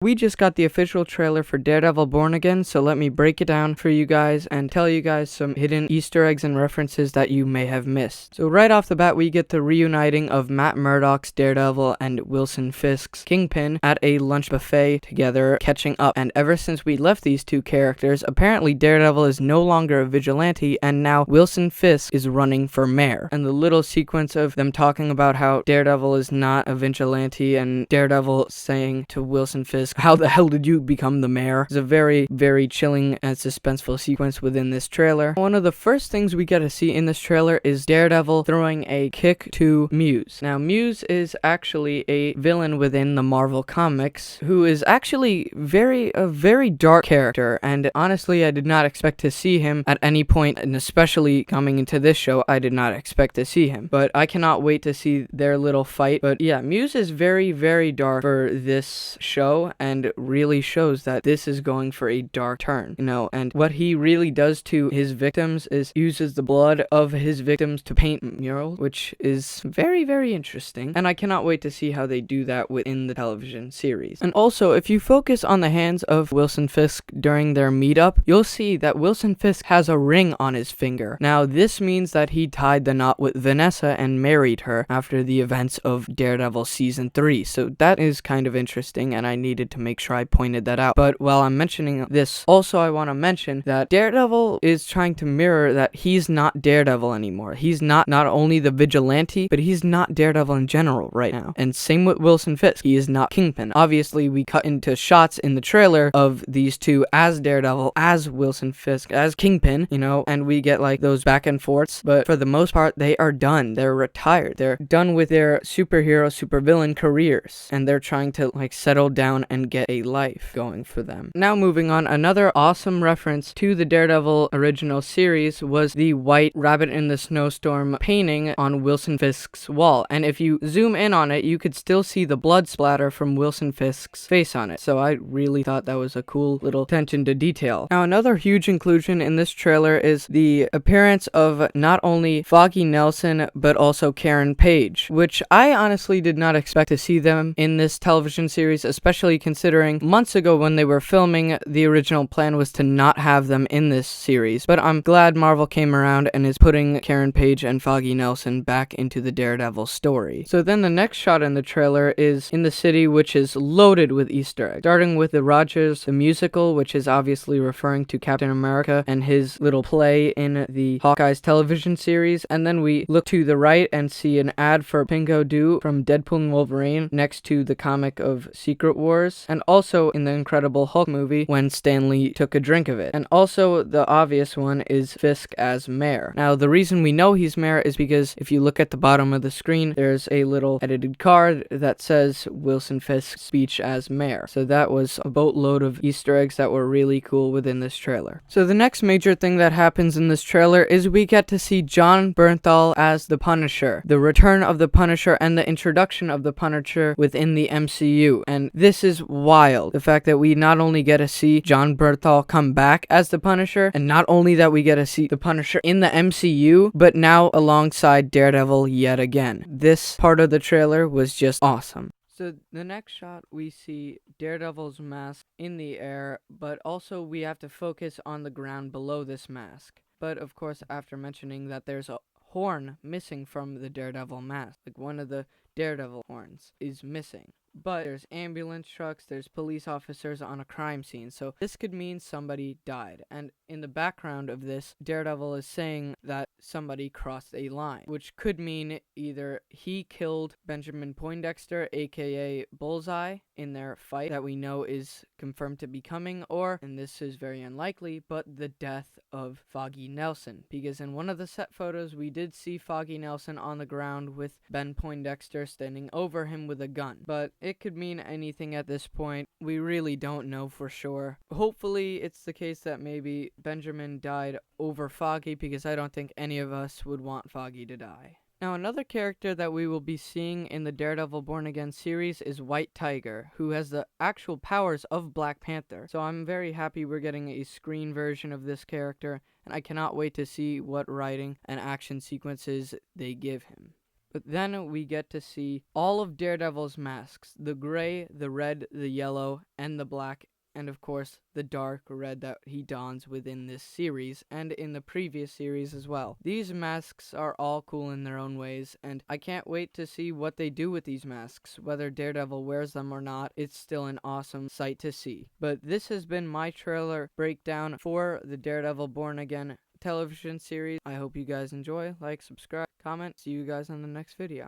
We just got the official trailer for Daredevil Born Again, so let me break it down for you guys and tell you guys some hidden Easter eggs and references that you may have missed. So right off the bat, we get the reuniting of Matt Murdock's Daredevil and Wilson Fisk's Kingpin at a lunch buffet together, catching up. And ever since we left these two characters, apparently Daredevil is no longer a vigilante, and now Wilson Fisk is running for mayor. And the little sequence of them talking about how Daredevil is not a vigilante and Daredevil saying to Wilson Fisk, "How the hell did you become the mayor?" It's a very, very chilling and suspenseful sequence within this trailer. One of the first things we get to see in this trailer is Daredevil throwing a kick to Muse. Now, Muse is actually a villain within the Marvel Comics who is actually a very dark character, and honestly, I did not expect to see him at any point, and especially coming into this show, I did not expect to see him. But I cannot wait to see their little fight. But yeah, Muse is very, very dark for this show, and really shows that this is going for a dark turn, and what he really does to his victims is uses the blood of his victims to paint murals, which is very, very interesting, and I cannot wait to see how they do that within the television series. And also, if you focus on the hands of Wilson Fisk during their meetup, you'll see that Wilson Fisk has a ring on his finger. Now, this means that he tied the knot with Vanessa and married her after the events of Daredevil Season 3, so that is kind of interesting, and I needed to make sure I pointed that out. But while I'm mentioning this, also I want to mention that Daredevil is trying to mirror that he's not Daredevil anymore. He's not only the vigilante, but he's not Daredevil in general right now. And same with Wilson Fisk. He is not Kingpin. Obviously, we cut into shots in the trailer of these two as Daredevil, as Wilson Fisk, as Kingpin, and we get like those back and forths. But for the most part, they are done. They're retired. They're done with their superhero, supervillain careers. And they're trying to settle down and get a life going for them. Now moving on, another awesome reference to the Daredevil original series was the white rabbit in the snowstorm painting on Wilson Fisk's wall. And if you zoom in on it, you could still see the blood splatter from Wilson Fisk's face on it. So I really thought that was a cool little attention to detail. Now, another huge inclusion in this trailer is the appearance of not only Foggy Nelson, but also Karen Page, which I honestly did not expect to see them in this television series, especially considering months ago when they were filming, the original plan was to not have them in this series. But I'm glad Marvel came around and is putting Karen Page and Foggy Nelson back into the Daredevil story. So then the next shot in the trailer is in the city, which is loaded with Easter eggs, starting with the Rogers the musical, which is obviously referring to Captain America and his little play in the Hawkeye's television series. And then we look to the right and see an ad for Pingo Doo from Deadpool and Wolverine next to the comic of Secret Wars, and also in the Incredible Hulk movie when Stan Lee took a drink of it. And also the obvious one is Fisk as mayor. Now, the reason we know he's mayor is because if you look at the bottom of the screen, there's a little edited card that says Wilson Fisk's speech as mayor. So that was a boatload of Easter eggs that were really cool within this trailer. So the next major thing that happens in this trailer is we get to see Jon Bernthal as the Punisher, the return of the Punisher and the introduction of the Punisher within the MCU. And this is wild. The fact that we not only get to see Jon Bernthal come back as the Punisher, and not only that we get to see the Punisher in the MCU, but now alongside Daredevil yet again. This part of the trailer was just awesome. So the next shot, we see Daredevil's mask in the air, but also we have to focus on the ground below this mask. But of course, after mentioning that there's a horn missing from the Daredevil mask, like one of the Daredevil horns is missing. But there's ambulance trucks, there's police officers on a crime scene, so this could mean somebody died. And in the background of this, Daredevil is saying that somebody crossed a line, which could mean either he killed Benjamin Poindexter, aka Bullseye, in their fight that we know is confirmed to be coming, or, and this is very unlikely, but the death of Foggy Nelson. Because in one of the set photos, we did see Foggy Nelson on the ground with Ben Poindexter standing over him with a gun. But it could mean anything at this point. We really don't know for sure. Hopefully, it's the case that maybe Benjamin died over Foggy, because I don't think any of us would want Foggy to die. Now, another character that we will be seeing in the Daredevil Born Again series is White Tiger, who has the actual powers of Black Panther. So I'm very happy we're getting a screen version of this character, and I cannot wait to see what writing and action sequences they give him. But then we get to see all of Daredevil's masks, the gray, the red, the yellow, and the black, and of course the dark red that he dons within this series and in the previous series as well. These masks are all cool in their own ways, and I can't wait to see what they do with these masks. Whether Daredevil wears them or not, it's still an awesome sight to see. But this has been my trailer breakdown for the Daredevil Born Again television series. I hope you guys enjoy. Like, subscribe, comment. See you guys on the next video.